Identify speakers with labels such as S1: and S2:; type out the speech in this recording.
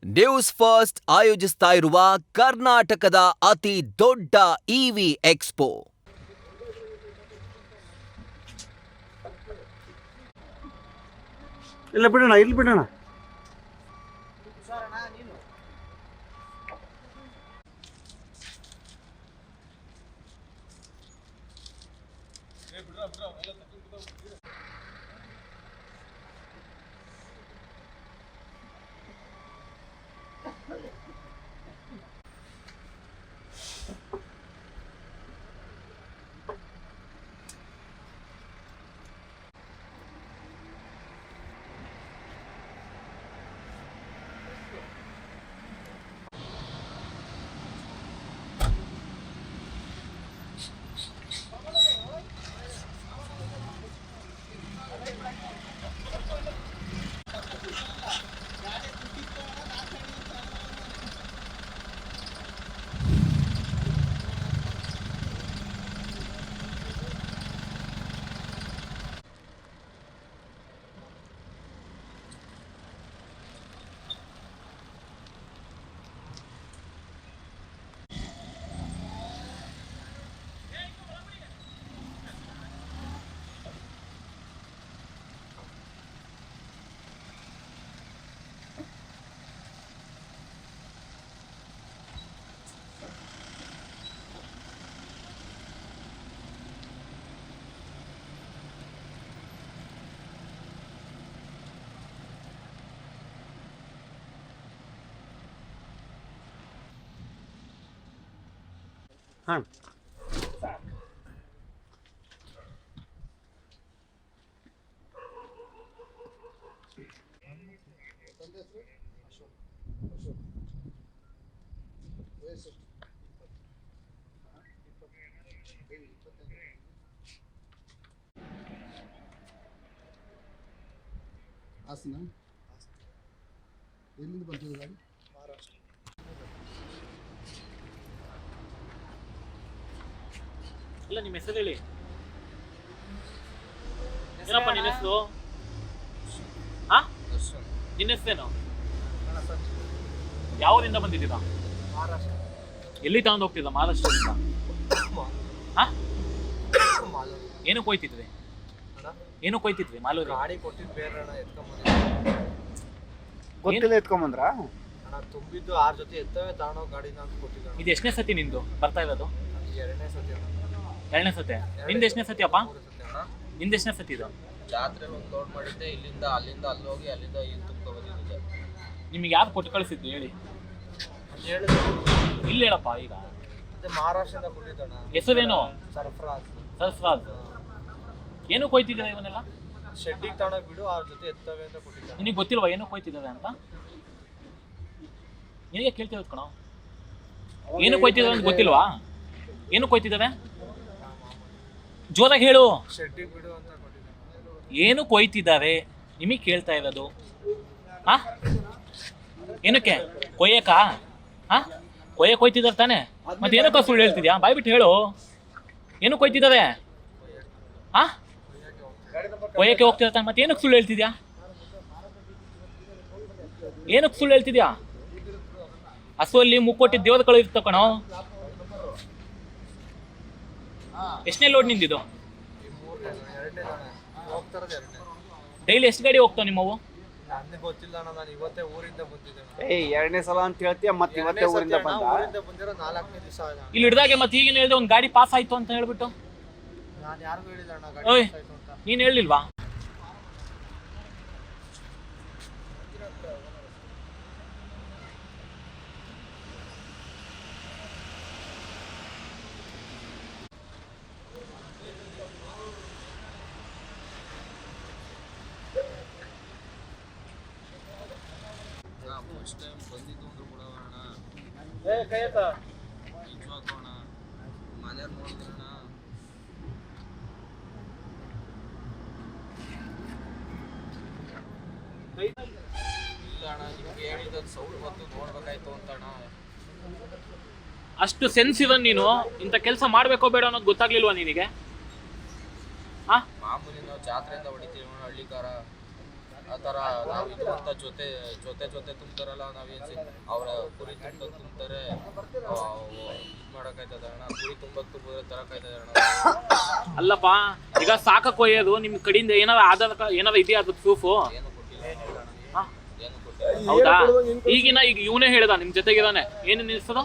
S1: News first ಆಯೋಜಿಸ್ತಾ ಇರುವ ಕರ್ನಾಟಕದ ಅತಿ ದೊಡ್ಡ ಇವಿ ಎಕ್ಸ್ಪೋ.
S2: ಇಲ್ಲ ಬಿಡೋಣ, ಇಲ್ಲಿ ಬಿಡೋಣ. ಹಾಂ,
S3: ಹಾಸನ. ಎಲ್ಲಿಂದ ಬಂದಿದೆ ಗಾಡಿ? ಮಹಾರಾಷ್ಟ್ರ.
S4: ಇಲ್ಲ, ನಿಮ್ಮ ಹೆಸರು ಹೇಳಿ. ಏನಪ್ಪ ನಿನ್ನ ಹೆಸರು? ಹಾಂ, ನಿನ್ನ ಹೆಸರೇನು? ಯಾವೂರಿಂದ ಬಂದಿದ್ದೀರಾ?
S5: ಮಹಾರಾಷ್ಟ್ರ.
S4: ಎಲ್ಲಿ ತಗೊಂಡು ಹೋಗ್ತಿದ್ದ? ಮಹಾರಾಷ್ಟ್ರದಿಂದ. ಹಾಂ, ಏನು ಕೊಯ್ತಿದ್ವಿ? ಏನು ಕೊಯ್ತಿದ್ವಿ? ಮಾಲೂರಿ
S5: ಗಾಡಿ ಕೊಟ್ಟಿದ್ದು ಬೇರೆ ಅಣ್ಣ,
S2: ಗೊತ್ತಿಲ್ಲ ಎತ್ಕೊಂಬಂದ್ರ?
S5: ಅಣ್ಣ ತುಂಬಿದ್ದು 6 ಜೊತೆ ಎತ್ತವೆ ತಗೊಂಡೋಗಿ ಗಾಡಿನ ಅಂತ ಕೊಟ್ಟಿದ್ದ.
S4: ಇದು ಎಷ್ಟನೇ ಸತಿ ನಿಂದು ಬರ್ತಾ ಇರೋದು?
S5: 2ನೇ ಸತಿ ಅಣ್ಣ.
S4: 2ನೇ ಸತಿ. ನಿಂದು ಎಷ್ಟನೇ ಸತಿ ಅಪ್ಪ?
S5: 3 ಸತಿ ಅಣ್ಣ.
S4: ನಿಂದು ಎಷ್ಟನೇ ಸತಿ ಇದು?
S5: ಜಾತ್ರೆ ಒಂದು ಲೋಡ್ ಮಾಡಿದ್ದೆ, ಇಲ್ಲಿಂದ ಅಲ್ಲಿಂದ ಅಲ್ಲಿ ಹೋಗಿ ಅಲ್ಲಿಂದ ಇಲ್ಲಿ ತುಂಬ್ಕೊ ಬಂದಿದ್ದೆ.
S4: ನಿಮಗೆ ಯಾರು ಕೊಟ್ಟು ಕಳಿಸಿದ್ದು ಹೇಳಿ?
S5: ಹೇಳಿದ್ರು
S4: ಇಲ್ಲಿ ಹೇಳಪ್ಪ. ಈಗ
S5: ಅದೇ ಮಹಾರಾಷ್ಟ್ರದಿಂದ ಕೊಟ್ಟಿದ್ದಣ್ಣ.
S4: ಹೆಸರೇನು?
S5: ಸರ್ಫರಾಜ್.
S4: ಸರ್ಫರಾಜ್. ಏನು ಕೊಯ್ತಿದ್ದೀರಾ ಇವನ್ನೆಲ್ಲ?
S5: ಶೆಡ್ಡಿಗೆ ತಗೊಂಡೋಗಿ ಬಿಡು, 6 ಜೊತೆ ಎತ್ತವೆ ಅಂತ ಕೊಟ್ಟಿದ್ದ.
S4: ನಿನಗೆ ಗೊತ್ತಿಲ್ವಾ ಏನು ಕೊಯ್ತಿದ್ದಾವೆ ಅಂತ? ನಿನಗೆ ಕೇಳ್ತಿರೋದು ಕಣೋ. ಏನು ಕೊಯ್ತಿದ್ದಾವೆ ಅಂತ ಗೊತ್ತಿಲ್ವಾ? ಏನು ಕೊಯ್ತಿದ್ದಾವೆ? ಜೋರಾಗಿ ಹೇಳು.
S5: ಶೆಡ್ಡಿಗೆ ಬಿಡು ಅಂತ ಕೊಟ್ಟಿದ್ದ.
S4: ಏನು ಕೊಯ್ತಿದ್ದಾರೆ ನಿಮಗೆ ಕೇಳ್ತಾ ಇರೋದು? ಹಾ, ಏನಕ್ಕೆ ಕೊಯ್ಯಕ್ಕ? ಹಾ, ಕೊಯ್ತಿದ್ದಾರೆ ತಾನೆ? ಮತ್ತೆ ಏನಕ್ಕ ಸುಳ್ಳು ಹೇಳ್ತಿದ್ಯಾ? ಬಾಯ್ಬಿಟ್ಟು ಹೇಳು. ಏನು ಕೊಯ್ತಿದ್ದಾರೆ? ಹಾ, ಕೊಯ್ಯಕ್ಕೆ ಹೋಗ್ತಿರ್ತಾನೆ. ಮತ್ತೆ ಏನಕ್ಕೆ ಸುಳ್ಳು ಹೇಳ್ತಿದ್ಯಾ? ಏನಕ್ಕೆ ಸುಳ್ಳು ಹೇಳ್ತಿದ್ಯಾ? ಹಸುವಲ್ಲಿ ಮುಕ್ಕೊಟ್ಟಿದ್ದು ದೇವರುಗಳು ಇರ್ತಾವ ಕಣೋ. ಎಷ್ಟನೇ ಲೋಡ್ ನಿಂದಿದ್ದು? ಡೈಲಿ ಎಷ್ಟು ಗಾಡಿ ಹೋಗ್ತಾವ ನಿಮ್ಮವು?
S5: ನನಗೆ ಗೊತ್ತಿಲ್ಲ ಅಣ್ಣ, ನಾನು ಇವತ್ತೇ ಊರಿಂದ ಬಂದಿದ್ದೆ.
S2: 2ನೇ ಸಲ ಅಂತ ಹೇಳ್ತೀಯ, ಮತ್ತೆ ಇವತ್ತೇ ಊರಿಂದ ಬಂದ?
S5: ಊರಿಂದ ಬಂದಿರೋ 4ನೇ ದಿವಸ ಆಯ್ತು.
S4: ಇಲ್ಲಿ ಹಿಡ್ದಾಗೆ ಮತ್ತೆ ಈಗಿನ ಹೇಳ್ದೆ ಒಂದು ಗಾಡಿ ಪಾಸ್ ಆಯ್ತು ಅಂತ ಹೇಳ್ಬಿಟ್ಟು.
S5: ನಾನು ಯಾರಿಗೂ ಹೇಳಿಲ್ಲ ಅಣ್ಣ ಗಾಡಿ
S4: ಓಯ್,
S5: ಪಾಸ್ ಆಯ್ತು ಅಂತ.
S4: ನೀನು ಹೇಳಿಲ್ವಾ?
S5: ಫಸ್ಟ್ ಟೈಮ್ ಬಂದಿದ್ದು ಅಂದ್ರೆ ಕೂಡ ಅಣ್ಣ, ನಿಜವಾಗ್ಲೂ ಅಣ್ಣ ಮನೆಯವ್ರು ನೋಡಿದ್ರಣ್ಣ. ಇಲ್ಲ ಅಣ್ಣ, ನಿಮ್ಗೆ ಹೇಳಿದ ಸೌಂಡ್ ಬಂದು ನೋಡ್ಬೇಕಾಯ್ತು ಅಂತ ಅಣ್ಣ.
S4: ಅಷ್ಟು ಸೆನ್ಸ್ ಇವ ನೀನು. ಇಂಥ ಕೆಲಸ ಮಾಡಬೇಕೋ ಬೇಡ ಅನ್ನೋದು ಗೊತ್ತಾಗ್ಲಿಲ್ವಾ ನಿನಗೆ?
S5: ಮಾಮೂಲಿ ನಾವು ಜಾತ್ರೆಯಿಂದ ಹೊಡಿತೀವಿ ಹಳ್ಳಿಕಾರ. ಆ ಥರ ನಾವು ಇದು ಅಂತ ಜೊತೆ ತುಂಬ್ತಾರಲ್ಲ ನಾವೇನು ಅವರ ಕುರಿ ತುಂಬ್ತಾರೆ ಇದು ಮಾಡೋಕ್ಕಾಯ್ತದ ಅಣ್ಣ, ಕುರಿ ತುಂಬಿದ್ರೆ ತರೋಕ್ಕಾಯ್ತದ ಅಣ್ಣ.
S4: ಅಲ್ಲಪ್ಪ, ಈಗ ಸಾಕ ಕೊಯ್ಯೋದು ನಿಮ್ ಕಡೆಯಿಂದ ಏನಾರ ಆಧಾರ ಏನಾರ ಇದೆಯಾ ಅದು ಪ್ರೂಫು?
S5: ಏನು ಕೊಟ್ಟಿಲ್ಲ ಏನು ಕೊಟ್ಟಿಲ್ಲ.
S4: ಹೌದಾ? ಈಗ ಇವನೇ ಹೇಳ್ದ ನಿಮ್ ಜೊತೆಗಿದಾನೆ, ಏನು ನಿಲ್ಸೋದು?